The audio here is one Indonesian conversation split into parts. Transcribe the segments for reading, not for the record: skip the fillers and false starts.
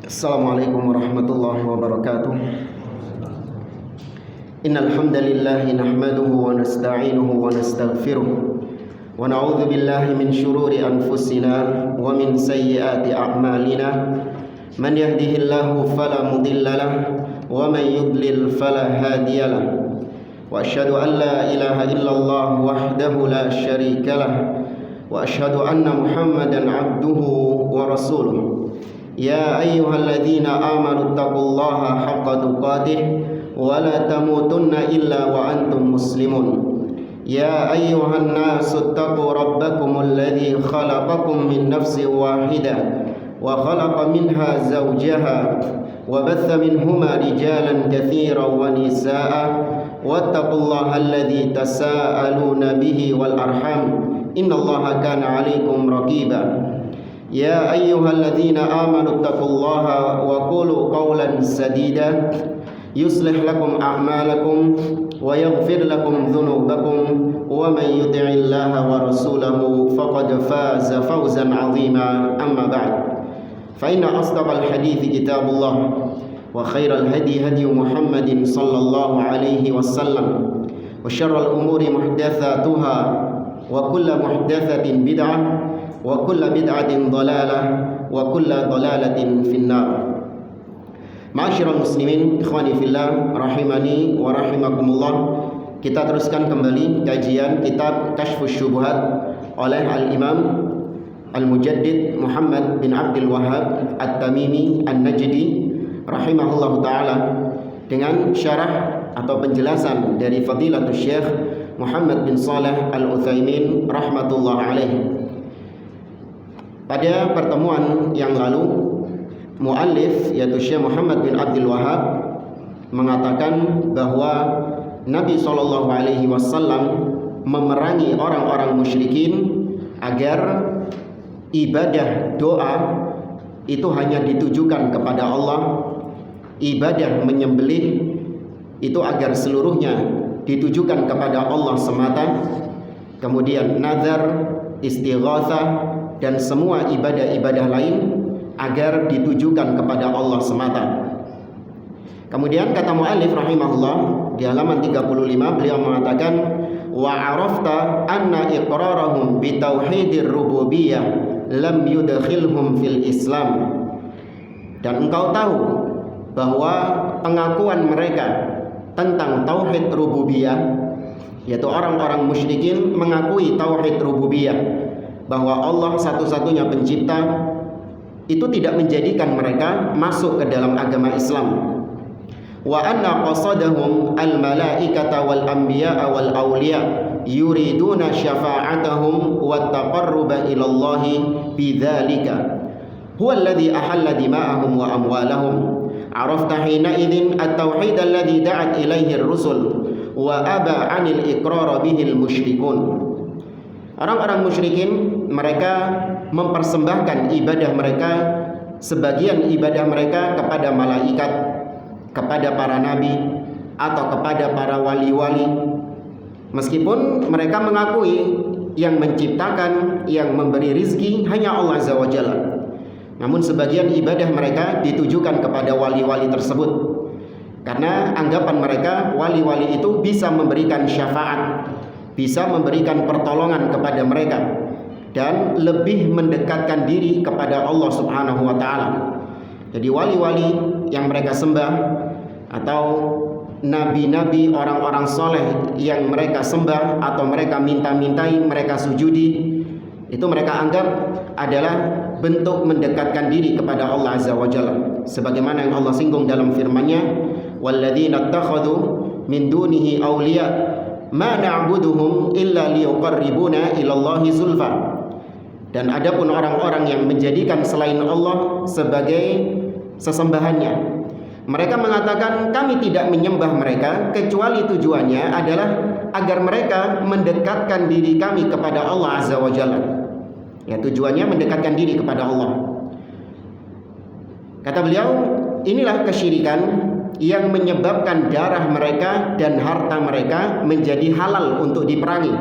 Assalamualaikum warahmatullahi wabarakatuh. Innal hamdalillah nahmaduhu wa nasta'inuhu wa nastaghfiruh wa na'udzu billahi min shururi anfusina wa min sayyiati a'malina. Man yahdihillahu fala mudhillalah wa man yudlil fala hadiyalah. Wa asyhadu an la ilaha illallah wahdahu la syarikalah wa asyhadu anna Muhammadan abduhu wa rasuluh. Ya ayyuhalladzina amanu taqullaha haqqa tuqatih wa la tamutunna illa wa antum muslimun. Ya ayyuhan nasu taqu rabbakumul ladzi khalaqakum min nafsin wahidah wa khalaqa minha zawjaha wa batha minhuma rijalan katsiran wa nisaa'a wattaqullaha alladzi tasaaluna bihi wal arham innallaha kana 'alaikum raqiba. Ya ayyuhalladzina amanu taqullaha wa qulu qawlan sadida yuslih lakum a'malakum wa yaghfir lakum dhunubakum wa man yuti'illaha wa rasulahu faqad faza fawzan 'azima. Amma ba'd, fa inna asdaqal hadithi kitabullah wa khairal hadi hadi Muhammadin sallallahu alaihi wasallam wa syarral umuri muhdatsatuha wa kullu muhdatsatin bid'ah wa kullu bid'atin dhalalah wa kullu dhalalatin finnar. Ma'asyiral muslimin, ikhwani fillah, rahimani wa rahimakumullah. Kita teruskan kembali kajian kitab Kashfus Syubhat oleh Al-Imam Al-Mujaddid Muhammad bin Abdul Wahhab At-Tamimi An-Najdi rahimahullahu taala dengan syarah atau penjelasan dari Fadilatul Syekh Muhammad bin Shalih Al-Utsaimin rahmatullah alaih. Pada pertemuan yang lalu, muallif yaitu Syekh Muhammad bin Abdul Wahhab mengatakan bahwa Nabi sallallahu alaihi wasallam memerangi orang-orang musyrikin agar ibadah doa itu hanya ditujukan kepada Allah, ibadah menyembelih itu agar seluruhnya ditujukan kepada Allah semata, kemudian nazar, istighatsah dan semua ibadah-ibadah lain agar ditujukan kepada Allah semata. Kemudian kata muallif rahimahullah di halaman 35 beliau mengatakan wa arafta anna iqrarahum bi tauhidir rububiyyah lam yudkhilhum fil Islam. Dan engkau tahu bahwa pengakuan mereka tentang tauhid rububiyah, yaitu orang-orang musyrikin mengakui tauhid rububiyah, bahwa Allah satu-satunya pencipta, itu tidak menjadikan mereka masuk ke dalam agama Islam. Wa anna qasadahum al-malaikata wal anbiya'a wal awliya yuriduna syafa'atahum wa taqarruba ila Allah bidzalika huwa alladhi ahalla dima'ahum wa amwalahum. Arafta hina idzin at-tauhid alladhi da'at ilaihi ar-rusul wa aba 'anil iqrar bihi al-musyrikun. Orang-orang musyrikin mereka mempersembahkan ibadah mereka, sebagian ibadah mereka kepada malaikat, kepada para nabi atau kepada para wali-wali, meskipun mereka mengakui yang menciptakan, yang memberi rizki hanya Allah Azza wa Jalla. Namun sebagian ibadah mereka ditujukan kepada wali-wali tersebut, karena anggapan mereka wali-wali itu bisa memberikan syafaat, bisa memberikan pertolongan kepada mereka dan lebih mendekatkan diri kepada Allah Subhanahu wa taala. Jadi wali-wali yang mereka sembah atau nabi-nabi, orang-orang soleh yang mereka sembah atau mereka minta-mintai, mereka sujudi, itu mereka anggap adalah bentuk mendekatkan diri kepada Allah Azza wa Jalla, sebagaimana yang Allah singgung dalam firman-Nya, walladzina ittakhadhu min dunihi awliya ma na'buduhum illa liyuqarribuna ilallahi zulfa. Dan adapun orang-orang yang menjadikan selain Allah sebagai sesembahannya, mereka mengatakan kami tidak menyembah mereka kecuali tujuannya adalah agar mereka mendekatkan diri kami kepada Allah Azza wa Jalla. Ya, tujuannya mendekatkan diri kepada Allah. Kata beliau, inilah kesyirikan yang menyebabkan darah mereka dan harta mereka menjadi halal untuk diperangi.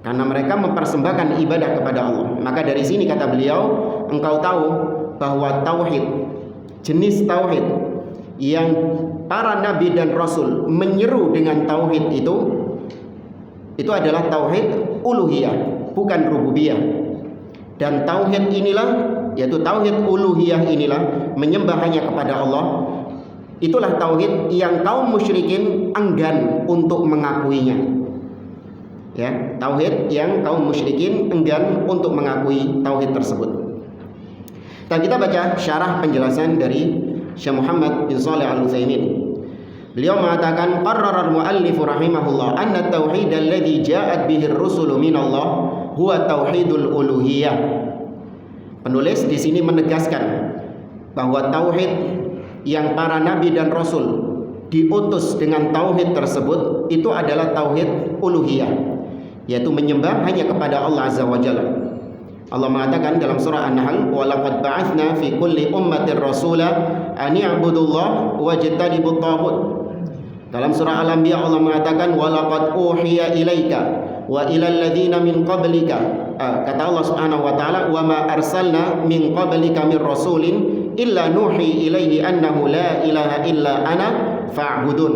karena mereka mempersembahkan ibadah kepada Allah. Maka dari sini kata beliau, engkau tahu bahwa tauhid, jenis tauhid yang para nabi dan rasul menyeru dengan tauhid itu adalah tauhid uluhiyah, bukan rububiyah. Dan tauhid inilah, yaitu tauhid uluhiyah inilah, menyembah hanya kepada Allah, itulah tauhid yang kaum musyrikin enggan untuk mengakuinya. Ya, tauhid yang kaum musyrikin enggan untuk mengakui tauhid tersebut. Dan kita baca syarah penjelasan dari Syekh Muhammad bin Shalih Al-Utsaimin. Beliau mengatakan, qarrara al-muallif rahimahullah anna at-tauhid alladhi ja'at bihi ar-rusulu min Allah huwa tauhidul uluhiyah. Penulis di sini menegaskan bahwa tauhid yang para nabi dan rasul diutus dengan tauhid tersebut itu adalah tauhid uluhiyah, yaitu menyembah hanya kepada Allah Azza wa Jalla. Allah mengatakan dalam surah An-Nahl, wa laqad ba'atsna fi kulli ummatin rasula an i'budullaha wajtanibut taghut. Dalam surah Al-Anbiya Allah mengatakan, wa laqad uhiya ilaika wa ilal ladzina min qablika. Kata Allah Subhanahu wa taala, wa ma arsalna min qablika min rasulin illa nuhi ilaihi annahu la ilaha illa ana fa'budun.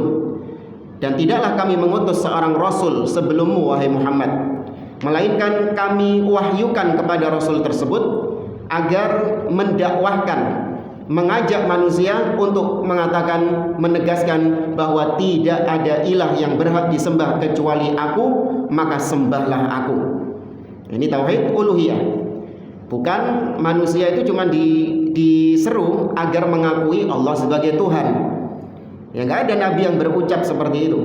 Dan tidaklah kami mengutus seorang rasul sebelummu wahai Muhammad, melainkan kami wahyukan kepada rasul tersebut agar mendakwahkan, mengajak manusia untuk mengatakan, menegaskan bahwa tidak ada ilah yang berhak disembah kecuali aku, maka sembahlah aku. Ini tauhid uluhiyah. Bukan manusia itu cuma diseru agar mengakui Allah sebagai Tuhan. Ya, nggak ada nabi yang berucap seperti itu,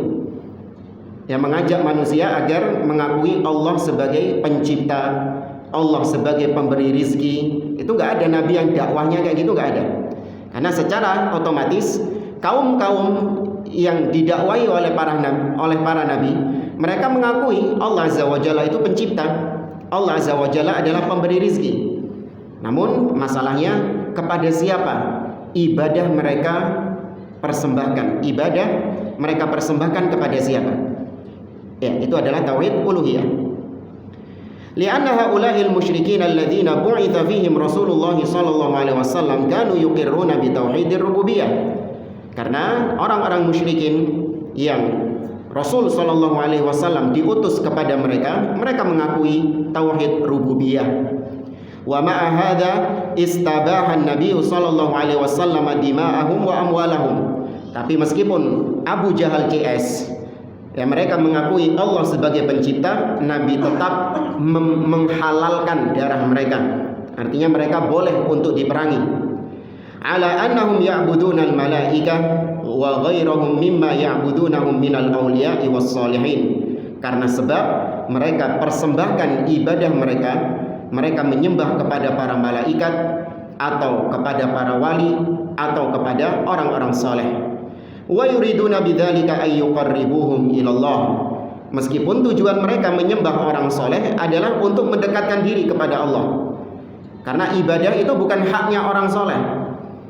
yang mengajak manusia agar mengakui Allah sebagai pencipta, Allah sebagai pemberi rizki. Itu nggak ada nabi yang dakwahnya kayak gitu, nggak ada. Karena secara otomatis kaum-kaum yang didakwahi oleh para nabi, mereka mengakui Allah Azza wa Jalla itu pencipta, Allah Azza wa Jalla adalah pemberi rizki. Namun masalahnya kepada siapa ibadah mereka persembahkan? Ibadah mereka persembahkan kepada siapa? Ya, itu adalah tauhid uluhiyah. Li'anna haula'il musyrikin alladzina bu'itsa fihim Rasulullah sallallahu alaihi wasallam kanu yuqirruna bi tauhidir rububiyah. Karena orang-orang musyrikin yang Rasul sallallahu alaihi wasallam diutus kepada mereka, mereka mengakui tauhid rububiyah. Wa ma'a hadza istabaha an-nabiy sallallahu alaihi wasallam dima'ahum wa amwalahum. Tapi meskipun Abu Jahal CS, ya, mereka mengakui Allah sebagai pencipta, Nabi tetap menghalalkan darah mereka. Artinya mereka boleh untuk diperangi. Ala annahum ya'buduna al-malaikah wa ghairahum mimma ya'budunahum minal awliya'i was salihin. Karena sebab mereka persembahkan ibadah mereka menyembah kepada para malaikat atau kepada para wali atau kepada orang-orang saleh. Wa yuriduna bidzalika ay yuqarribuhum ilallah. Meskipun tujuan mereka menyembah orang soleh adalah untuk mendekatkan diri kepada Allah. Karena ibadah itu bukan haknya orang soleh.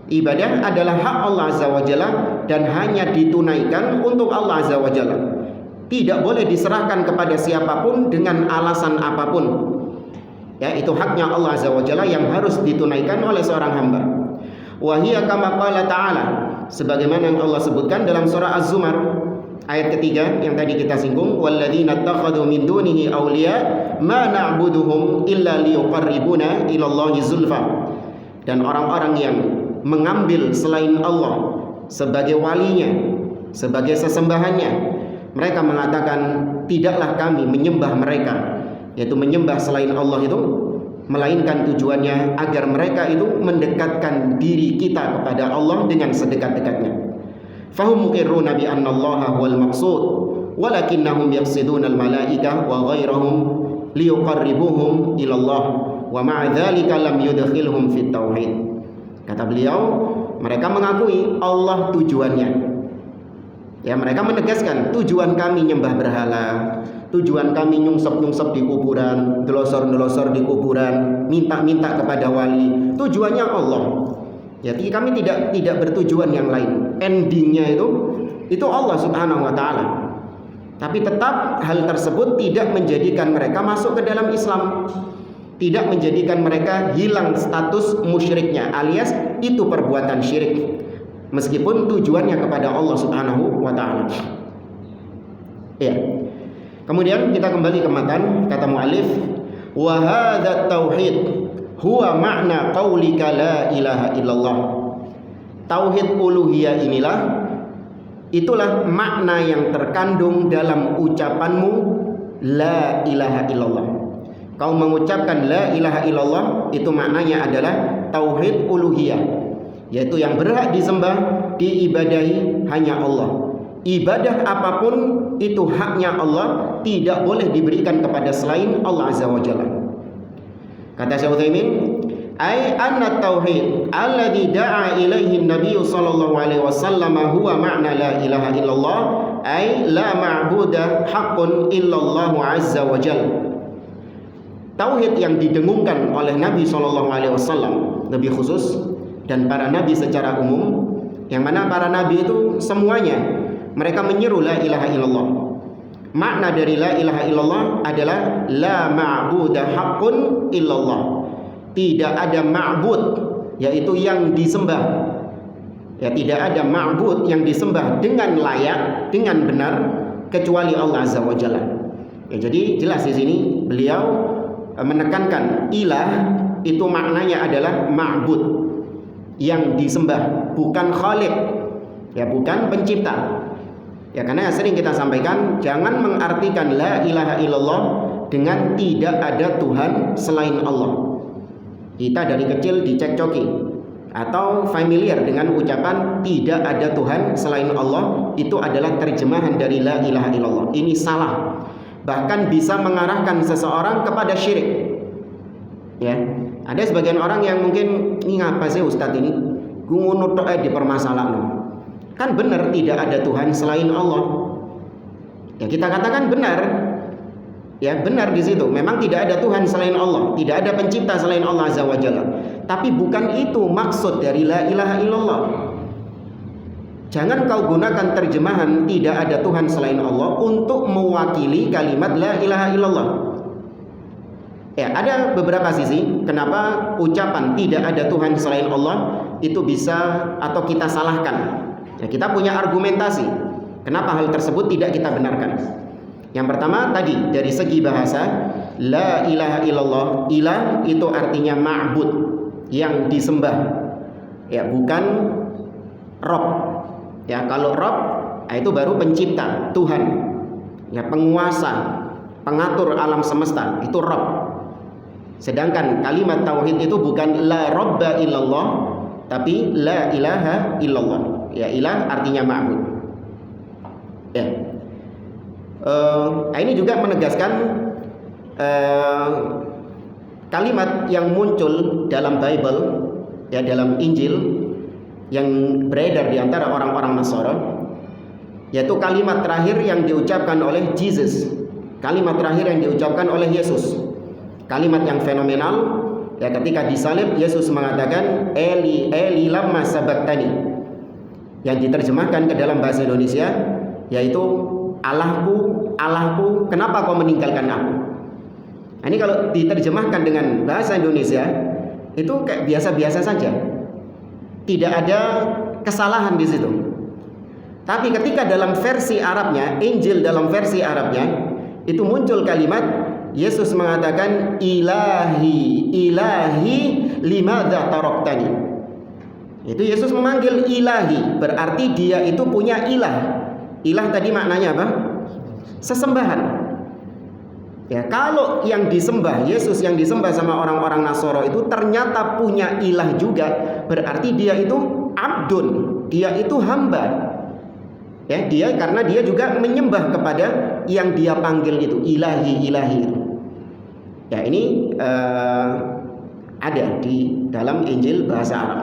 Ibadah adalah hak Allah Azza wa Jalla dan hanya ditunaikan untuk Allah Azza wa Jalla. Tidak boleh diserahkan kepada siapapun dengan alasan apapun. Ya, itu haknya Allah Azza wa Jalla yang harus ditunaikan oleh seorang hamba. Wa hiya kama qala ta'ala, sebagaimana yang Allah sebutkan dalam surah Az-Zumar ayat ketiga yang tadi kita singgung, walladzina takhadhu min dunihi awliya ma na'buduhum illa liyuqarribuna ilallahi zulfa. Dan orang-orang yang mengambil selain Allah sebagai walinya, sebagai sesembahannya, mereka mengatakan tidaklah kami menyembah mereka, yaitu menyembah selain Allah itu, melainkan tujuannya agar mereka itu mendekatkan diri kita kepada Allah dengan sedekat-dekatnya. Fahum muqirruna bi anna Allah huwal maqsud walakinnahum yaqsiduna al malaikah wa ghairahum liyuqarribuhum ila Allah wa ma'a dzalika lam yudkhilhum fit tauhid. Kata beliau, mereka mengakui Allah tujuannya. Ya, mereka menegaskan tujuan kami nyembah berhala, tujuan kami nyungsep-nyungsep di kuburan, delosor-delosor di kuburan, minta-minta kepada wali, tujuannya Allah. Jadi kami tidak bertujuan yang lain. Endingnya itu Allah Subhanahu wa taala. Tapi tetap hal tersebut tidak menjadikan mereka masuk ke dalam Islam, tidak menjadikan mereka hilang status musyriknya, alias itu perbuatan syirik, meskipun tujuannya kepada Allah Subhanahu wa taala. Ya. Kemudian kita kembali ke matan, kata muallif, wa hadzat tauhid huwa makna qaulika la ilaha illallah. Tauhid uluhiyah itulah makna yang terkandung dalam ucapanmu la ilaha illallah. Kau mengucapkan la ilaha illallah, itu maknanya adalah tauhid uluhiyah, yaitu yang berhak disembah, diibadahi hanya Allah. Ibadah apapun itu haknya Allah, tidak boleh diberikan kepada selain Allah Azza wa Jalla. Kata Syekh Utsaimin, ai anna tauhid alladhi da'a ilaihi an-nabiy sallallahu alaihi wasallam huwa ma'na la ilaha illallah, ai la ma'buda haqqun illallah azza wa jalla. Tauhid yang didengungkan oleh Nabi sallallahu alaihi wasallam, nabi khusus dan para nabi secara umum, yang mana para nabi itu semuanya mereka menyeru la ilaha illallah. Makna dari la ilaha illallah adalah la ma'buda haqqun illallah. Tidak ada ma'bud, yaitu yang disembah. Ya, tidak ada ma'bud yang disembah dengan layak, dengan benar, kecuali Allah Azza wa Jalla. Ya, jadi jelas di sini beliau menekankan ilah itu maknanya adalah ma'bud, yang disembah, bukan khaliq, ya, bukan pencipta. Ya, karena sering kita sampaikan, jangan mengartikan la ilaha illallah dengan tidak ada Tuhan selain Allah. Kita dari kecil dicekcoki atau familiar dengan ucapan tidak ada Tuhan selain Allah, itu adalah terjemahan dari la ilaha illallah. Ini salah, bahkan bisa mengarahkan seseorang kepada syirik. Ya, ada sebagian orang yang mungkin, ini ngapa sih Ustadz ini ngono tok di permasalahan. Kan benar tidak ada Tuhan selain Allah. Ya, kita katakan benar. Ya, benar di situ. Memang tidak ada Tuhan selain Allah, tidak ada pencipta selain Allah Azza wa Jalla. Tapi bukan itu maksud dari la ilaha illallah. Jangan kau gunakan terjemahan tidak ada Tuhan selain Allah untuk mewakili kalimat la ilaha illallah. Ya, ada beberapa sisi kenapa ucapan tidak ada Tuhan selain Allah itu bisa atau kita salahkan. Ya, kita punya argumentasi kenapa hal tersebut tidak kita benarkan. Yang pertama tadi dari segi bahasa, la ilaha illallah, ilah itu artinya ma'bud, yang disembah. Ya, bukan Rob. Ya, kalau Rob itu baru pencipta, Tuhan. Ya, penguasa, pengatur alam semesta, itu Rob. Sedangkan kalimat tauhid itu bukan la robba illallah, tapi la ilaha illallah. Ya, ilah artinya ma'bud. Ya. Ini juga menegaskan kalimat yang muncul dalam Bible, ya, dalam Injil yang beredar di antara orang-orang Nasara, yaitu kalimat terakhir yang diucapkan oleh Jesus, kalimat terakhir yang diucapkan oleh Yesus, kalimat yang fenomenal. Ya, ketika disalib Yesus mengatakan Eli Eli lama sabaqtani, yang diterjemahkan ke dalam bahasa Indonesia yaitu Allahku, Allahku, kenapa kau meninggalkan aku? Nah, ini kalau diterjemahkan dengan bahasa Indonesia itu kayak biasa-biasa saja, tidak ada kesalahan di situ. Tapi ketika dalam versi Arabnya, Injil dalam versi Arabnya itu muncul kalimat Yesus mengatakan ilahi, ilahi limadza taraktani. Itu Yesus memanggil ilahi, berarti dia itu punya ilah. Ilah tadi maknanya apa? Sesembahan. Ya, kalau yang disembah, Yesus yang disembah sama orang-orang Nasara itu ternyata punya ilah juga, berarti dia itu abdun, dia itu hamba. Ya, dia karena dia juga menyembah kepada yang dia panggil itu, ilahi, ilahi. Ya, ini ada di dalam Injil bahasa Arab.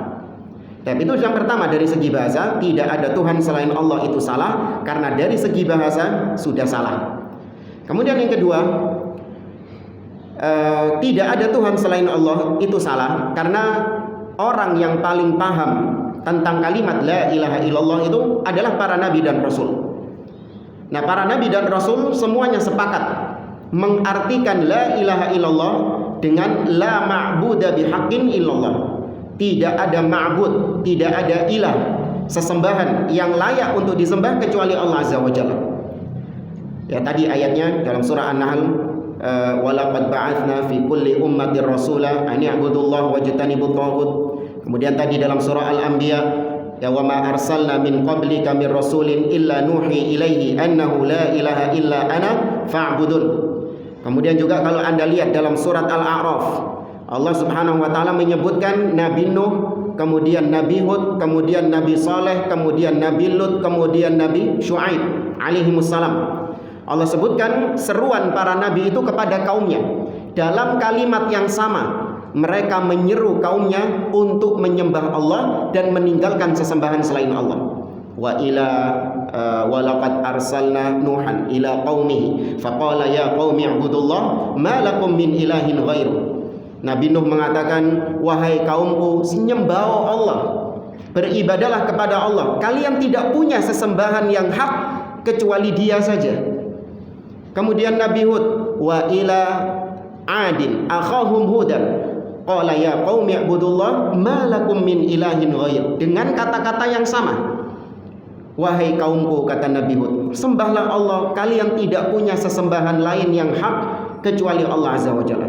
Tapi itu yang pertama, dari segi bahasa tidak ada Tuhan selain Allah itu salah, karena dari segi bahasa sudah salah. Kemudian yang kedua, tidak ada Tuhan selain Allah itu salah, karena orang yang paling paham tentang kalimat la ilaha illallah itu adalah para nabi dan rasul. Nah, para nabi dan rasul semuanya sepakat mengartikan la ilaha illallah dengan la ma'buda bihaqqin illallah. Tidak ada ma'bud, tidak ada ilah, sesembahan yang layak untuk disembah kecuali Allah Azza wa Jalla. Ya, tadi ayatnya dalam surah An-Nahl, walaqad ba'atsna fi kulli ummatin rasula an i'budullaha wajtanibut taghut. Kemudian tadi dalam surah Al-Anbiya, ya wa ma arsalna min qablika mir rasulin illa nuhi ilaihi annahu la ilaha illa ana fa'budun. Kemudian juga kalau Anda lihat dalam surat Al-A'raf, Allah Subhanahu wa taala menyebutkan Nabi Nuh, kemudian Nabi Hud, kemudian Nabi Saleh, kemudian Nabi Lut, kemudian Nabi Syuaib alaihimussalam. Allah sebutkan seruan para nabi itu kepada kaumnya dalam kalimat yang sama. Mereka menyeru kaumnya untuk menyembah Allah dan meninggalkan sesembahan selain Allah. Wa laqad arsalna nuhan ila qaumihi faqala ya qaumi ibudullah ma lakum min ilahin ghairu. Nabi Nuh mengatakan, wahai kaumku, sembah Allah, beribadalah kepada Allah. Kalian tidak punya sesembahan yang hak kecuali Dia saja. Kemudian Nabi Hud, wa ila adin akhahum hudan qala ya qaumi ibudullah ma lakum min ilahin ghair. Dengan kata-kata yang sama, wahai kaumku, kata Nabi Hud, sembahlah Allah, kalian tidak punya sesembahan lain yang hak kecuali Allah Azza wa Jalla.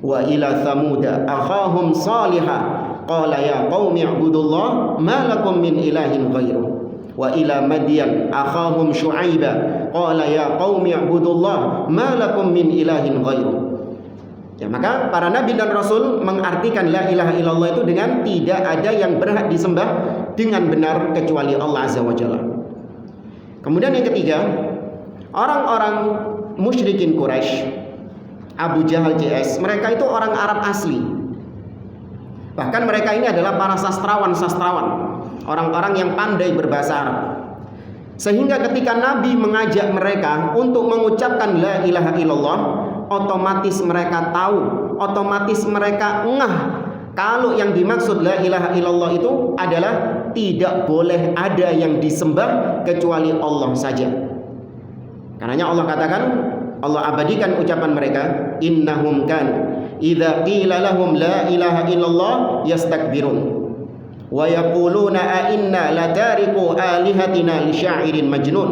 Wa ila thamuda akhahum salihah qala ya qaumi ibudullah ma lakum min ilahin ghairu. Wa ila madyan akhahum syu'aiba qala ya qaumi ibudullah ma lakum min ilahin ghairu. Ya, maka para nabi dan rasul mengartikan la ilaha illallah itu dengan tidak ada yang berhak disembah dengan benar kecuali Allah Azza wa Jalla. Kemudian yang ketiga, orang-orang musyrikin Quraisy, Abu Jahal CS, mereka itu orang Arab asli. Bahkan mereka ini adalah para sastrawan, orang-orang yang pandai berbahasa Arab. Sehingga ketika Nabi mengajak mereka untuk mengucapkan la ilaha illallah, otomatis mereka tahu, otomatis mereka ngeh kalau yang dimaksud la ilaha illallah itu adalah tidak boleh ada yang disembah kecuali Allah saja. Karenanya Allah katakan, Allah abadikan ucapan mereka, innahum kan idza qila lahum la ilaha illallah yastakbirun wa yaquluna a inna latariku alihatina li syairin majnun.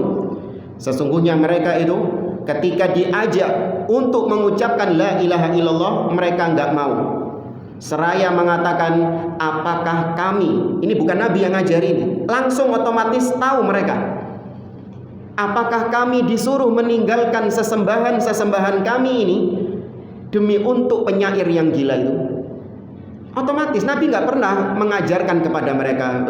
Sesungguhnya mereka itu ketika diajak untuk mengucapkan la ilaha illallah, mereka enggak mau. Seraya mengatakan, apakah kami, ini bukan Nabi yang ngajar ini, langsung otomatis tahu mereka, apakah kami disuruh meninggalkan sesembahan kami ini demi untuk penyair yang gila itu? Otomatis Nabi nggak pernah mengajarkan kepada mereka,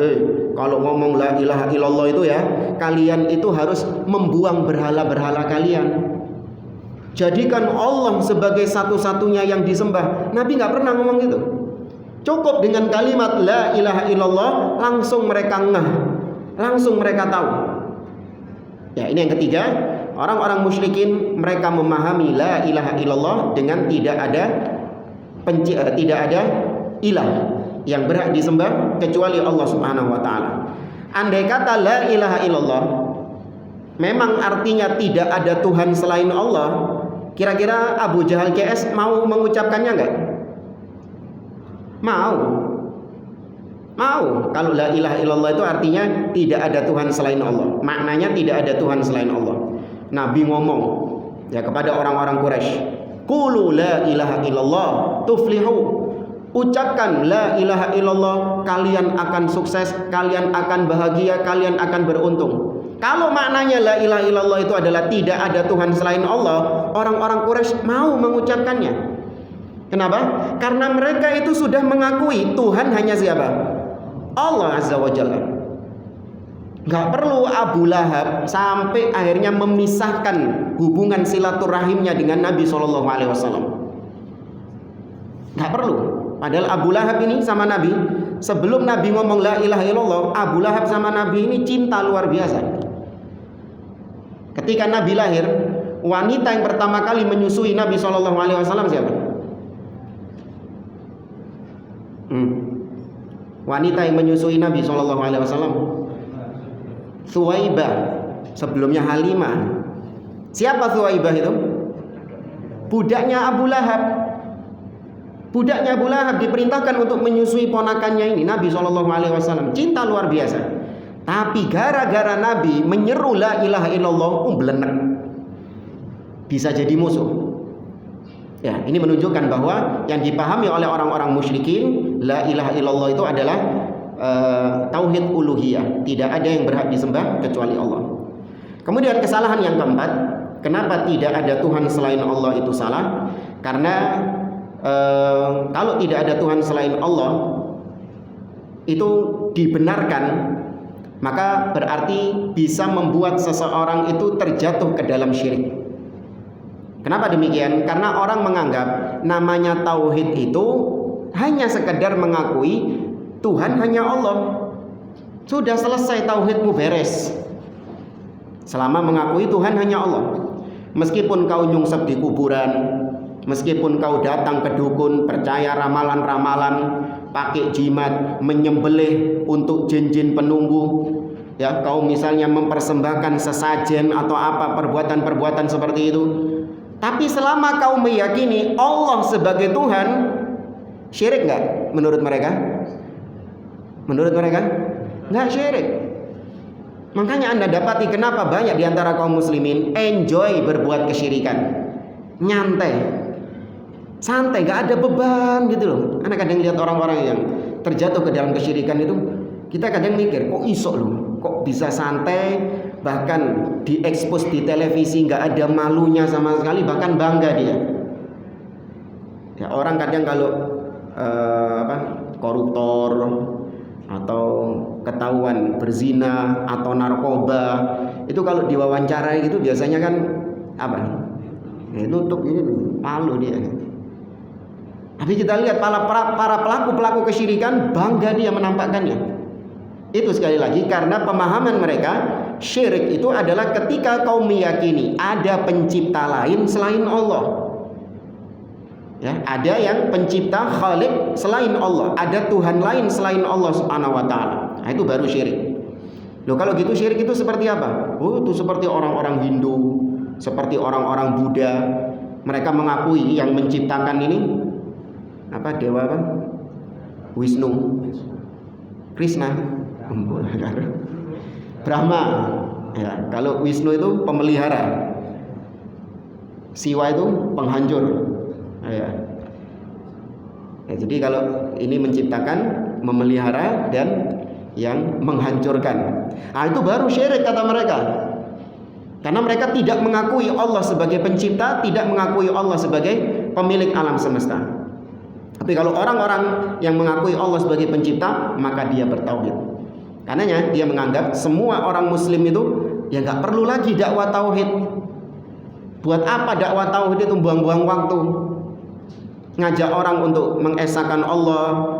kalau ngomong la ilaha illallah itu ya, kalian itu harus membuang berhala-berhala kalian, jadikan Allah sebagai satu-satunya yang disembah. Nabi nggak pernah ngomong gitu. Cukup dengan kalimat la ilaha illallah, langsung mereka ngeh, langsung mereka tahu. Ya, ini yang ketiga, orang-orang musyrikin mereka memahami la ilaha illallah dengan tidak ada ilah yang berhak disembah kecuali Allah Subhanahu wa taala. Andai kata la ilaha illallah memang artinya tidak ada Tuhan selain Allah, kira-kira Abu Jahal CS mau mengucapkannya enggak? Mau. Kalau la ilaha illallah itu artinya tidak ada Tuhan selain Allah, maknanya tidak ada Tuhan selain Allah. Nabi ngomong ya kepada orang-orang Quraisy, qulu la ilaha illallah tuflihu. Ucapkan la ilaha illallah, kalian akan sukses, kalian akan bahagia, kalian akan beruntung. Kalau maknanya la ilaha illallah itu adalah tidak ada Tuhan selain Allah, orang-orang Quraisy mau mengucapkannya. Kenapa? Karena mereka itu sudah mengakui Tuhan hanya siapa? Allah Azza wa Jalla. Gak perlu Abu Lahab sampai akhirnya memisahkan hubungan silaturahimnya dengan Nabi SAW. Gak perlu. Padahal Abu Lahab ini sama Nabi, sebelum Nabi ngomong la ilaha illallah, Abu Lahab sama Nabi ini cinta luar biasa. Ketika Nabi lahir, wanita yang pertama kali menyusui Nabi SAW siapa? Wanita yang menyusui Nabi SAW, Thuwaibah sebelumnya Halimah. Siapa Thuwaibah itu? Budaknya Abu Lahab. Budaknya Abu Lahab diperintahkan untuk menyusui ponakannya ini, Nabi SAW. Cinta luar biasa. Tapi gara-gara Nabi menyeru la ilaha illallah, belenek. Bisa jadi musuh. Ya, ini menunjukkan bahwa yang dipahami oleh orang-orang musyrikin, la ilaha illallah itu adalah tauhid uluhiyah. Tidak ada yang berhak disembah kecuali Allah. Kemudian kesalahan yang keempat, kenapa tidak ada Tuhan selain Allah itu salah? Karena kalau tidak ada Tuhan selain Allah itu dibenarkan, maka berarti bisa membuat seseorang itu terjatuh ke dalam syirik. Kenapa demikian? Karena orang menganggap namanya tauhid itu hanya sekedar mengakui Tuhan hanya Allah. Sudah selesai, tauhidmu beres. Selama mengakui Tuhan hanya Allah. Meskipun kau nyungsep di kuburan, meskipun kau datang ke dukun, percaya ramalan-ramalan, pakai jimat, menyembelih untuk jin-jin penunggu, ya, kau misalnya mempersembahkan sesajen atau apa, perbuatan-perbuatan seperti itu. Tapi selama kau meyakini Allah sebagai Tuhan, syirik nggak menurut mereka? Menurut mereka nggak syirik. Makanya Anda dapati kenapa banyak di antara kaum muslimin enjoy berbuat kesyirikan, nyantai, santai, nggak ada beban gitu loh. Anda kadang lihat orang-orang yang terjatuh ke dalam kesyirikan itu, kita kadang mikir, kok iso loh, kok bisa santai, bahkan diekspos di televisi, nggak ada malunya sama sekali, bahkan bangga dia. Ya, orang kadang kalau koruptor atau ketahuan berzina atau narkoba, itu kalau diwawancarai gitu biasanya kan apa? Nutup ini, malu dia. Tapi kita lihat para pelaku kesyirikan bangga dia menampakkannya. Itu sekali lagi karena pemahaman mereka syirik itu adalah ketika kau meyakini ada pencipta lain selain Allah. Ya, ada yang pencipta khalik selain Allah, ada Tuhan lain selain Allah Subhanahu wa taala. Nah, itu baru syirik. Loh, kalau gitu syirik itu seperti apa? Oh, itu seperti orang-orang Hindu, seperti orang-orang Buddha. Mereka mengakui yang menciptakan ini apa, dewa apa? Wisnu, Krishna, Brahma. Ya, kalau Wisnu itu pemelihara, Siwa itu penghancur. Ya. Ya, jadi kalau ini menciptakan, memelihara, dan yang menghancurkan. Nah, itu baru syirik kata mereka. Karena mereka tidak mengakui Allah sebagai pencipta, tidak mengakui Allah sebagai pemilik alam semesta. Tapi kalau orang-orang yang mengakui Allah sebagai pencipta, maka dia bertauhid. Karenanya dia menganggap semua orang muslim itu ya nggak perlu lagi dakwah tauhid. Buat apa dakwah tauhid itu buang-buang waktu? Ngajak orang untuk mengesahkan Allah,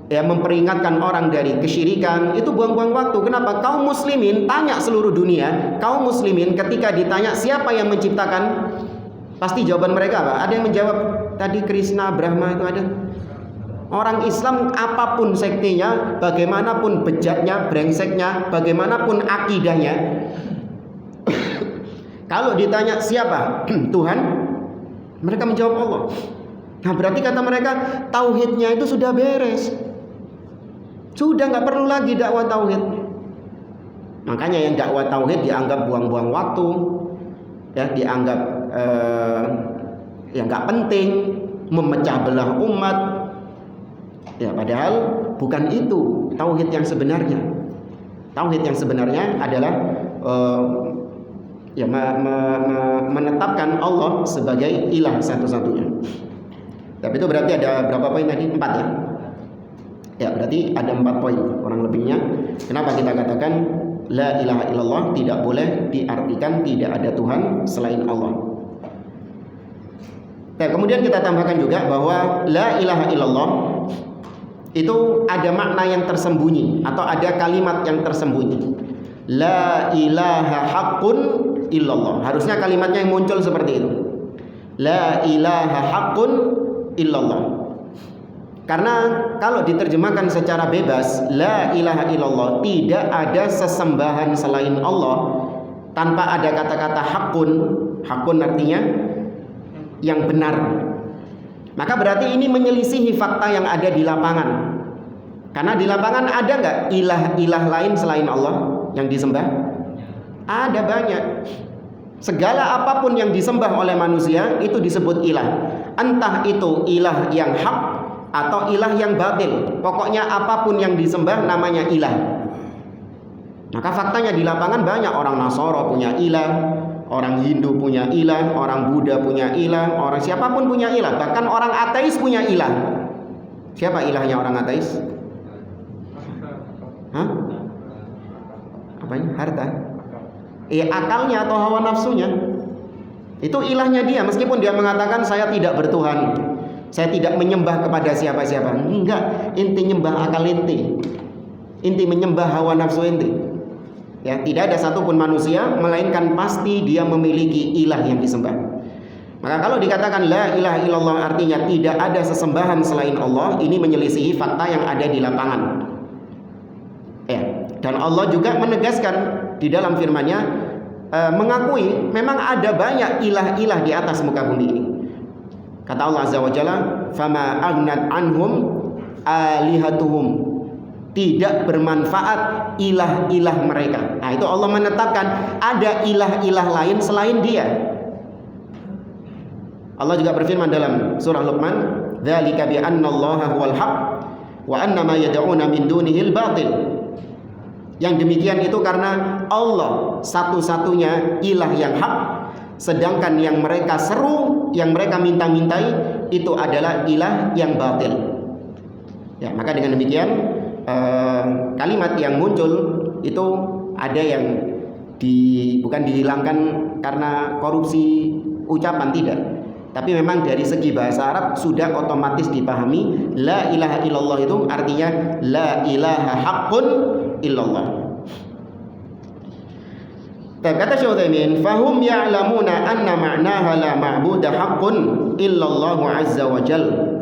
ya, memperingatkan orang dari kesyirikan, itu buang-buang waktu. Kenapa? Kaum muslimin tanya seluruh dunia, kaum muslimin ketika ditanya siapa yang menciptakan, pasti jawaban mereka apa? Ada yang menjawab tadi Krishna, Brahma, itu ada. Orang Islam apapun sektenya, bagaimanapun bejatnya, brengseknya, bagaimanapun akidahnya, kalau ditanya siapa Tuhan, mereka menjawab Allah. Nah, berarti kata mereka tauhidnya itu sudah beres, sudah nggak perlu lagi dakwah tauhid. Makanya yang dakwah tauhid dianggap buang-buang waktu, ya, dianggap yang nggak penting, memecah belah umat. Ya, padahal bukan itu tauhid yang sebenarnya. Tauhid yang sebenarnya adalah ya, menetapkan Allah sebagai ilah satu-satunya. Tapi itu berarti ada berapa poin tadi? 4 ya? Ya, berarti ada 4 poin kurang lebihnya. Kenapa kita katakan la ilaha illallah tidak boleh diartikan tidak ada Tuhan selain Allah. Nah, kemudian kita tambahkan juga bahwa la ilaha illallah itu ada makna yang tersembunyi atau ada kalimat yang tersembunyi. La ilaha haqqun illallah. Harusnya kalimatnya yang muncul seperti itu. La ilaha haqqun illallah. Karena kalau diterjemahkan secara bebas, la ilaha illallah, tidak ada sesembahan selain Allah, tanpa ada kata-kata hakun. Hakun artinya yang benar. Maka berarti ini menyelisihi fakta yang ada di lapangan. Karena di lapangan ada nggak ilah-ilah lain selain Allah yang disembah? Ada banyak. Segala apapun yang disembah oleh manusia itu disebut ilah. Entah itu ilah yang hak atau ilah yang batil. Pokoknya apapun yang disembah namanya ilah. Maka faktanya di lapangan banyak orang Nasara punya ilah, orang Hindu punya ilah, orang Buddha punya ilah, orang siapapun punya ilah. Bahkan orang ateis punya ilah. Siapa ilahnya orang ateis? Hah? Apanya? Harta? Akalnya atau hawa nafsunya. Itu ilahnya dia, meskipun dia mengatakan saya tidak bertuhan, saya tidak menyembah kepada siapa-siapa. Enggak, inti nyembah akal inti menyembah hawa nafsu inti. Ya, tidak ada satupun manusia melainkan pasti dia memiliki ilah yang disembah. Maka kalau dikatakan la ilaha illallah artinya tidak ada sesembahan selain Allah, ini menyelisihi fakta yang ada di lapangan. Ya, dan Allah juga menegaskan di dalam firman-Nya, mengakui memang ada banyak ilah-ilah di atas muka bumi ini. Kata Allah Azza wa Jalla, "Fama aghnat anhum alihatuhum." Tidak bermanfaat ilah-ilah mereka. Nah, itu Allah menetapkan ada ilah-ilah lain selain Dia. Allah juga berfirman dalam surah Luqman, "Dzalika bi anna Allaha huwal haqq wa anna ma yad'una min dunihi al-batil." Yang demikian itu karena Allah satu-satunya ilah yang hak, sedangkan yang mereka seru, yang mereka minta-mintai itu adalah ilah yang batil. Ya, maka dengan demikian kalimat yang muncul itu ada yang bukan dihilangkan karena korupsi ucapan, tidak. Tapi memang dari segi bahasa Arab sudah otomatis dipahami la ilaha illallah itu artinya la ilaha haqqun illallah. Kata Syekh Utsaimin, fahum ya'lamuna anna ma'naha la ma'budu haqqun illallahu azza wa jalla.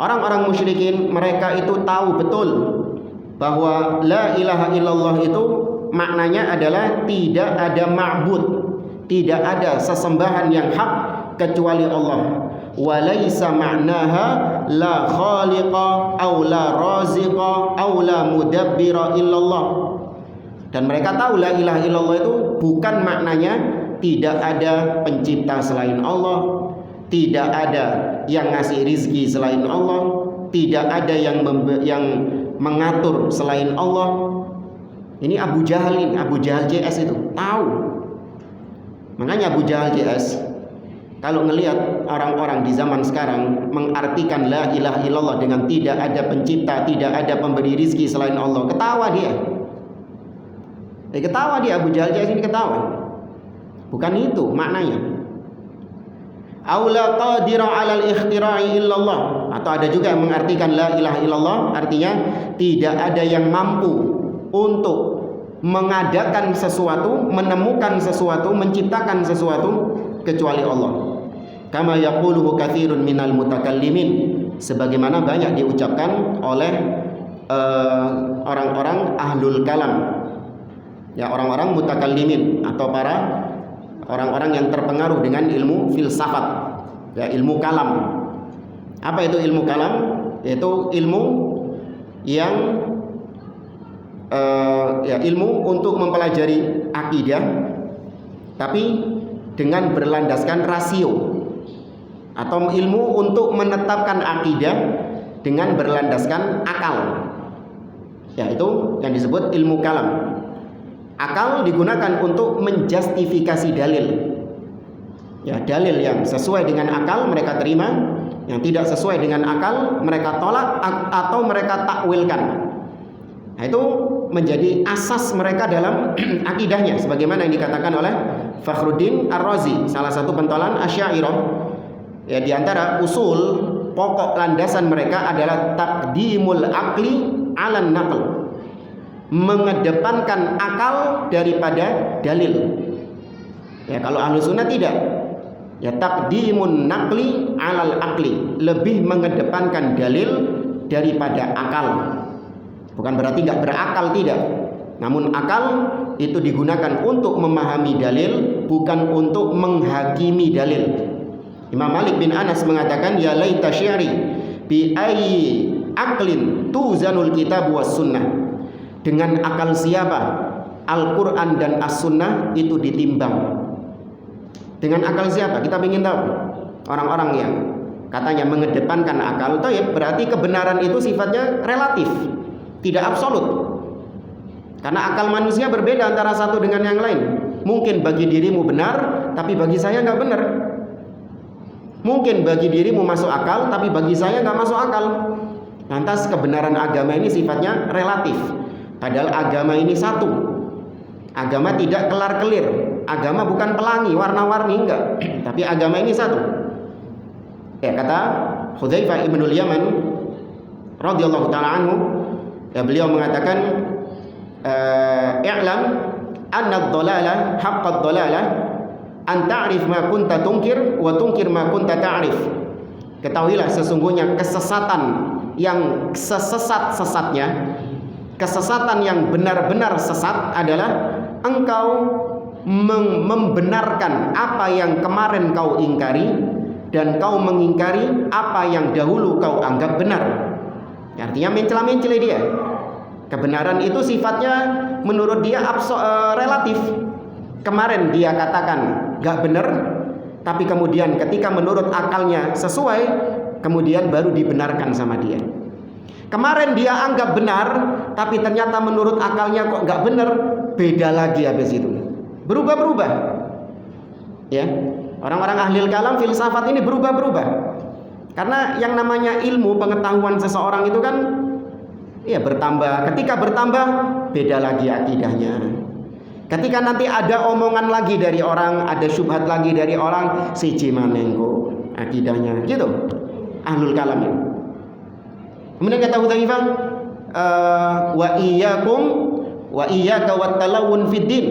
Orang-orang musyrikin mereka itu tahu betul bahwa la ilaha illallah itu maknanya adalah tidak ada ma'bud, tidak ada sesembahan yang hak kecuali Allah. Wa laisa ma'naha la khaliqa aw la raziqa aw la mudabbira illallah. Dan mereka tahu la ilaha illallah itu bukan maknanya tidak ada pencipta selain Allah, tidak ada yang ngasih rizki selain Allah, tidak ada yang mengatur selain Allah. Ini Abu Jahal JS itu tahu. Makanya Abu Jahal JS kalau ngelihat orang-orang di zaman sekarang mengartikan la ilaha illallah dengan tidak ada pencipta, tidak ada pemberi rizki selain Allah, ketawa dia. Ketawa dia, Abu Jahal JS ini ketawa. Bukan itu maknanya. Aula qadira 'alal ikhtira'i illallah, atau ada juga yang mengartikan la ilaha illallah artinya tidak ada yang mampu untuk mengadakan sesuatu, menemukan sesuatu, menciptakan sesuatu kecuali Allah. Kama yaquluhu katsirun minal mutakallimin, sebagaimana banyak diucapkan oleh orang-orang ahlul kalam. Ya, orang-orang mutakallimin atau para orang-orang yang terpengaruh dengan ilmu filsafat, ya, ilmu kalam. Apa itu ilmu kalam? Yaitu ilmu yang ilmu untuk mempelajari akidah, tapi dengan berlandaskan rasio, atau ilmu untuk menetapkan akidah dengan berlandaskan akal. Ya, itu yang disebut ilmu kalam. Akal digunakan untuk menjustifikasi dalil. Ya, dalil yang sesuai dengan akal mereka terima, yang tidak sesuai dengan akal mereka tolak atau mereka takwilkan. Nah, itu menjadi asas mereka dalam akidahnya, sebagaimana yang dikatakan oleh Fakhruddin Ar-Razi, salah satu pentolan Asy'ariyah. Ya, di antara usul pokok landasan mereka adalah taqdimul aqli 'alan naql, mengedepankan akal daripada dalil. Ya, kalau ahlu sunnah tidak. Ya, taqdimun naqli 'alal aqli, lebih mengedepankan dalil daripada akal. Bukan berarti nggak berakal, tidak. Namun akal itu digunakan untuk memahami dalil, bukan untuk menghakimi dalil. Imam Malik bin Anas mengatakan, ya laita syi'ri bi ayyi aqlin tuzanul kitab was sunnah. Dengan akal siapa Al-Quran dan As-Sunnah itu ditimbang? Dengan akal siapa? Kita ingin tahu. Orang-orang yang katanya mengedepankan akal, berarti kebenaran itu sifatnya relatif, tidak absolut. Karena akal manusia berbeda antara satu dengan yang lain. Mungkin bagi dirimu benar, tapi bagi saya nggak benar. Mungkin bagi dirimu masuk akal, tapi bagi saya nggak masuk akal. Lantas kebenaran agama ini sifatnya relatif. Padahal agama ini satu. Agama tidak kelar-kelir. Agama bukan pelangi, warna-warni, enggak. Tapi agama ini satu. Ya, kata Hudzaifah ibnul Yaman radhiyallahu taala anhu, ya, beliau mengatakan, i'lam anna ad-dhalala haqqad dhalala an ta'rif ma kunta tunkir wa tunkir ma kunta ta'rif. Ketahuilah sesungguhnya kesesatan yang sesesat-sesatnya, kesesatan yang benar-benar sesat adalah engkau membenarkan apa yang kemarin kau ingkari dan kau mengingkari apa yang dahulu kau anggap benar. Artinya mencela-mencela dia. Kebenaran itu sifatnya menurut dia relatif. Kemarin dia katakan gak benar, tapi kemudian ketika menurut akalnya sesuai, kemudian baru dibenarkan sama dia. Kemarin dia anggap benar, tapi ternyata menurut akalnya kok gak benar, beda lagi habis itu. Berubah-berubah. Ya, orang-orang ahli kalam filsafat ini berubah-berubah. Karena yang namanya ilmu pengetahuan seseorang itu kan ya bertambah. Ketika bertambah, beda lagi akidahnya. Ketika nanti ada omongan lagi dari orang, ada syubhat lagi dari orang, siji manengko akidahnya, gitu. Ahlul kalam ini. Kemudian kata Hudzaifah, wa iyyakum wa iyyaka wat talawun fid din.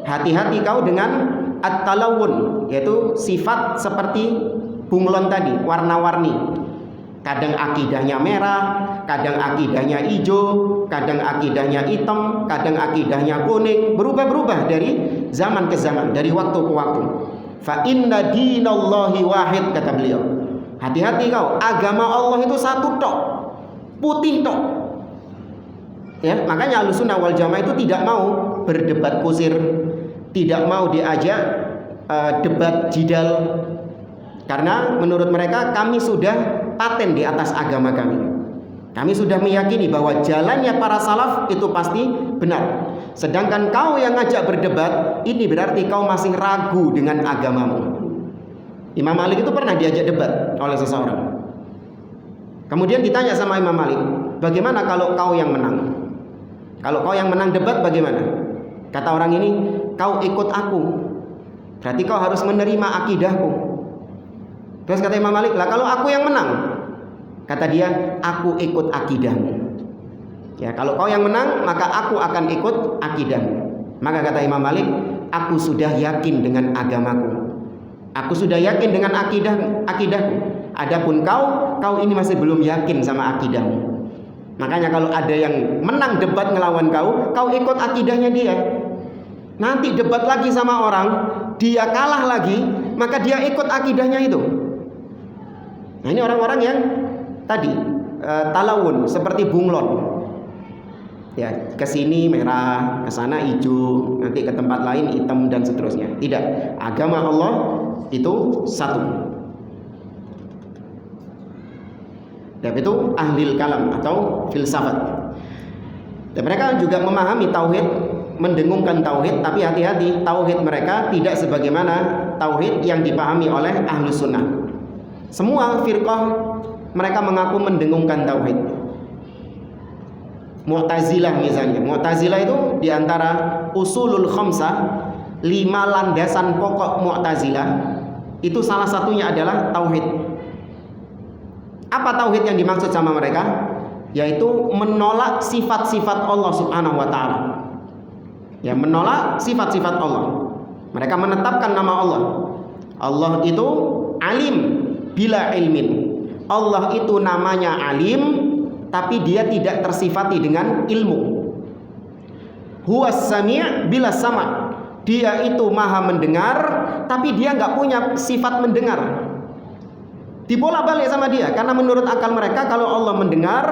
Hati-hati kau dengan at-talawun, yaitu sifat seperti bunglon tadi, warna-warni. Kadang akidahnya merah, kadang akidahnya hijau, kadang akidahnya hitam, kadang akidahnya kuning, berubah-berubah dari zaman ke zaman, dari waktu ke waktu. Fa inna dinallahi wahid, kata beliau. Hati-hati kau, agama Allah itu satu tok, putih tok. Ya, makanya Ahlussunnah wal Jamaah itu tidak mau berdebat kusir, tidak mau diajak debat jidal. Karena menurut mereka kami sudah paten di atas agama kami. Kami sudah meyakini bahwa jalannya para salaf itu pasti benar. Sedangkan kau yang ngajak berdebat, ini berarti kau masih ragu dengan agamamu. Imam Malik itu pernah diajak debat oleh seseorang. Kemudian ditanya sama Imam Malik, bagaimana kalau kau yang menang? Kalau kau yang menang debat bagaimana? Kata orang ini, kau ikut aku, berarti kau harus menerima akidahku. Terus kata Imam Malik, lah kalau aku yang menang? Kata dia, aku ikut akidahmu. Ya, kalau kau yang menang, maka aku akan ikut akidahmu. Maka kata Imam Malik, aku sudah yakin dengan agamaku. Aku sudah yakin dengan akidahku. Adapun kau ini masih belum yakin sama akidahmu. Makanya kalau ada yang menang debat ngelawan kau ikut akidahnya dia. Nanti debat lagi sama orang, dia kalah lagi, maka dia ikut akidahnya itu. Nah, ini orang-orang yang tadi talawun seperti bunglon. Ya, ke sini merah, ke sana hijau, nanti ke tempat lain hitam dan seterusnya. Tidak, agama Allah itu satu. Dan itu ahli kalam atau filsafat. Dan mereka juga memahami tauhid, mendengungkan tauhid, tapi hati-hati, tauhid mereka tidak sebagaimana tauhid yang dipahami oleh Ahlus Sunnah. Semua firqah mereka mengaku mendengungkan tauhid. Mu'tazilah misalnya, Mu'tazilah itu diantara usulul khamsah, 5 landasan pokok Mu'tazilah, itu salah satunya adalah tauhid. Apa tauhid yang dimaksud sama mereka? Yaitu menolak sifat-sifat Allah Subhanahu wa ta'ala. Ya, menolak sifat-sifat Allah. Mereka menetapkan nama Allah. Allah itu alim bila ilmin. Allah itu namanya alim, tapi dia tidak tersifati dengan ilmu. Huwas sami' bila sama'. Dia itu maha mendengar, tapi dia nggak punya sifat mendengar. Dibolak-balik sama dia, karena menurut akal mereka kalau Allah mendengar,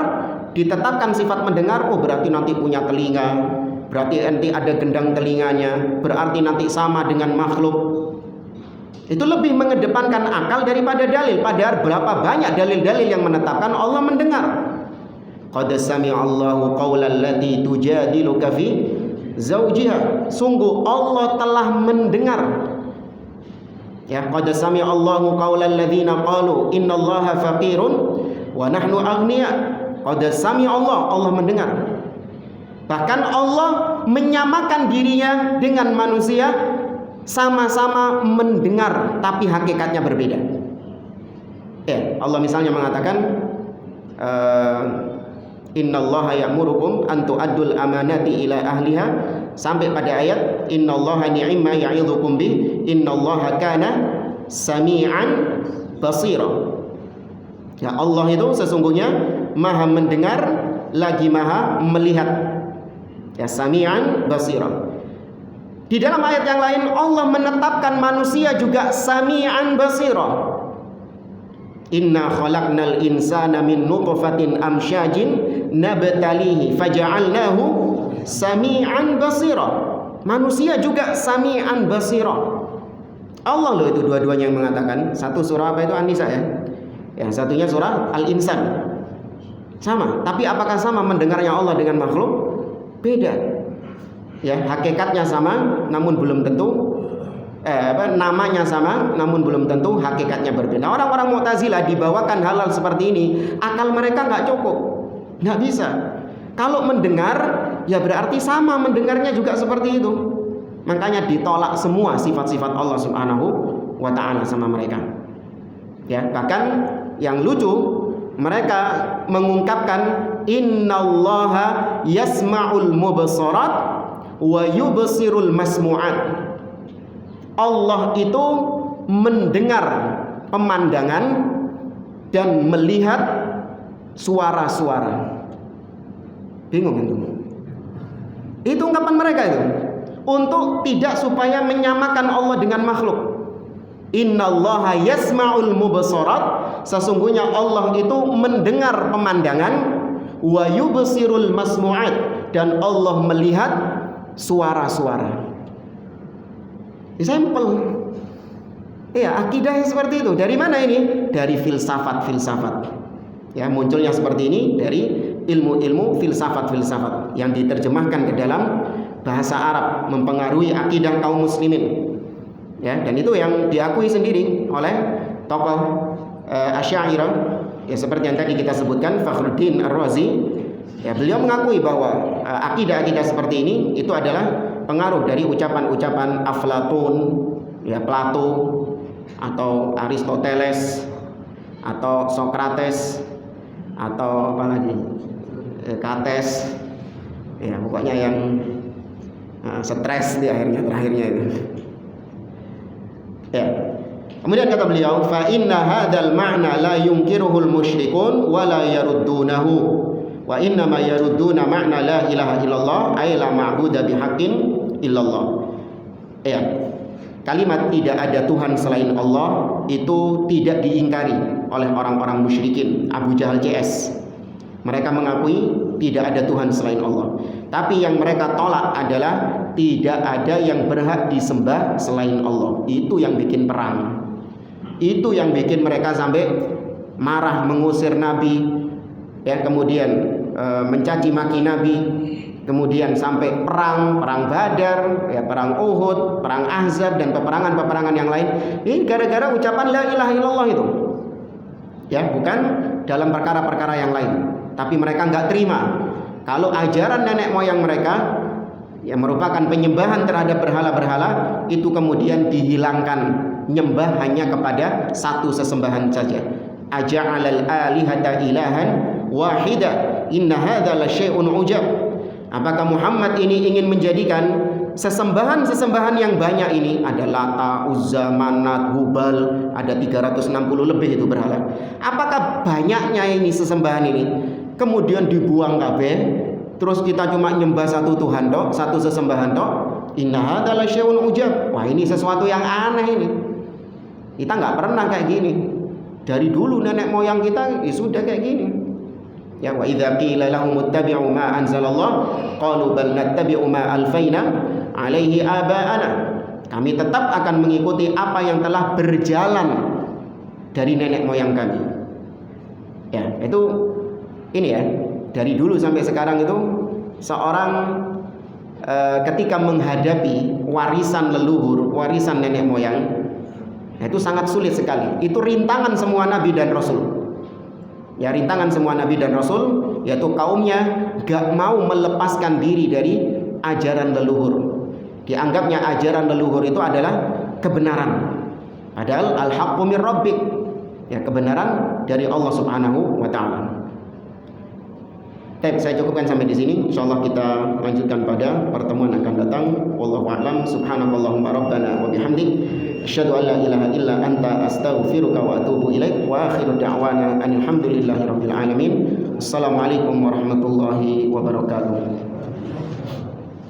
ditetapkan sifat mendengar, oh berarti nanti punya telinga, berarti nanti ada gendang telinganya, berarti nanti sama dengan makhluk. Itu lebih mengedepankan akal daripada dalil. Padahal berapa banyak dalil-dalil yang menetapkan Allah mendengar. Qad sami'allahu qawlan lati tujadiluka fi zawjiha. Sungguh Allah telah mendengar. Ya, qad sami'allahu qawlan ladzina qalu innallaha faqirun wa nahnu aghnia. Qad sami'allahu, Allah mendengar. Bahkan Allah menyamakan dirinya dengan manusia, sama-sama mendengar tapi hakikatnya berbeda. Ya, Allah misalnya mengatakan innallaha ya'murukum an tu'addul amanati ila ahliha, sampai pada ayat innallaha ni'ma ya'idzukum bih innallaha kana sami'an basira. Ya, Allah itu sesungguhnya maha mendengar lagi maha melihat. Ya, sami'an basira. Di dalam ayat yang lain Allah menetapkan manusia juga sami'an basira. Inna khalaqnal insana min nutfatin amsyajin nabtalihi faja'alnahu sami'an basira. Manusia juga sami'an basira. Allah loh itu dua-duanya yang mengatakan. Satu surah apa itu, An-Nisa ya? Yang satunya surah Al-Insan. Sama, tapi apakah sama mendengarnya Allah dengan makhluk? Beda. Ya, hakikatnya sama namun belum tentu namanya sama namun belum tentu hakikatnya berbeda. Orang-orang Mu'tazilah dibawakan hal-hal seperti ini, akal mereka nggak cukup, nggak bisa. Kalau mendengar ya berarti sama mendengarnya juga seperti itu. Makanya ditolak semua sifat-sifat Allah Subhanahu wa ta'ala sama mereka. Ya, bahkan yang lucu mereka mengungkapkan innallaha yasma'ul mubsarat wa yubsirul masmu'at. Allah itu mendengar pemandangan dan melihat suara-suara. Bingung kan? Itu ungkapan mereka itu untuk tidak supaya menyamakan Allah dengan makhluk. Innallaha yasma'ul mubsarat, sesungguhnya Allah itu mendengar pemandangan, wa yubsirul masmu'at, dan Allah melihat suara-suara. Sampel. Ya, akidahnya seperti itu. Dari mana ini? Dari filsafat-filsafat. Ya, munculnya seperti ini dari ilmu-ilmu filsafat-filsafat yang diterjemahkan ke dalam bahasa Arab, mempengaruhi akidah kaum muslimin. Ya, dan itu yang diakui sendiri oleh tokoh Asy'ariyah, ya seperti yang tadi kita sebutkan, Fakhruddin Ar-Razi. Ya, beliau mengakui bahwa akidah-akidah seperti ini itu adalah pengaruh dari ucapan-ucapan Aflatun, ya Plato, atau Aristoteles, atau Sokrates, atau apa lagi, Kates, ya pokoknya yang stres di terakhirnya itu. Ya. Kemudian kata beliau, fa inna hadzal ma'na la yunkiruhul musyrikun wa la yaruddunahu. Wa inna ma yarudduna ma'na la ilaha illallah ay la ma'budu bihaqqin illallah. Ya. Kalimat tidak ada Tuhan selain Allah itu tidak diingkari oleh orang-orang musyrikin Abu Jahal CS. Mereka mengakui tidak ada Tuhan selain Allah. Tapi yang mereka tolak adalah tidak ada yang berhak disembah selain Allah. Itu yang bikin perang. Itu yang bikin mereka sampai marah, mengusir Nabi, ya, kemudian mencaci maki Nabi, kemudian sampai perang Badar, ya, perang Uhud, perang Ahzab, dan peperangan-peperangan yang lain. Ini gara-gara ucapan la ilaha illallah itu. Ya, bukan dalam perkara-perkara yang lain. Tapi mereka nggak terima kalau ajaran nenek moyang mereka yang merupakan penyembahan terhadap berhala-berhala itu kemudian dihilangkan, nyembah hanya kepada satu sesembahan saja. Aja'alal alihata ilahan wahida inna hadza la syai'un ujab. Apakah Muhammad ini ingin menjadikan sesembahan-sesembahan yang banyak ini, ada Lata, Uzza, Manat, Hubal, ada 360 lebih itu berhala. Apakah banyaknya ini sesembahan ini kemudian dibuang kabeh, terus kita cuma nyembah satu Tuhan tok, satu sesembahan tok, inna hadza la syai'un ujab. Wah, ini sesuatu yang aneh ini. Kita nggak pernah kayak gini. Dari dulu nenek moyang kita ya sudah kayak gini. Ya, wa idza qila lahum ittabi'u ma anzalallah qalu bal nattabi'u ma alfaina alaihi aba'ana. Kami tetap akan mengikuti apa yang telah berjalan dari nenek moyang kami. Ya, itu ini ya, dari dulu sampai sekarang itu seorang ketika menghadapi warisan leluhur, warisan nenek moyang, itu sangat sulit sekali. Itu rintangan semua nabi dan rasul. Ya, rintangan semua nabi dan rasul, yaitu kaumnya gak mau melepaskan diri dari ajaran leluhur. Dianggapnya ajaran leluhur itu adalah kebenaran. Padahal al-haqqu mir rabbik. Ya, kebenaran dari Allah Subhanahu wa taala. Baik, saya cukupkan sampai di sini. Insyaallah kita lanjutkan pada pertemuan akan datang. Wallahu a'lam. Subhanakallahumma rabbana wa bihamdik asyhadu an la ilaha illa anta astaghfiruka wa atubu ilaik. Wa akhiru da'wana anil hamdulillahi rabbil alamin. Assalamualaikum warahmatullahi wabarakatuh.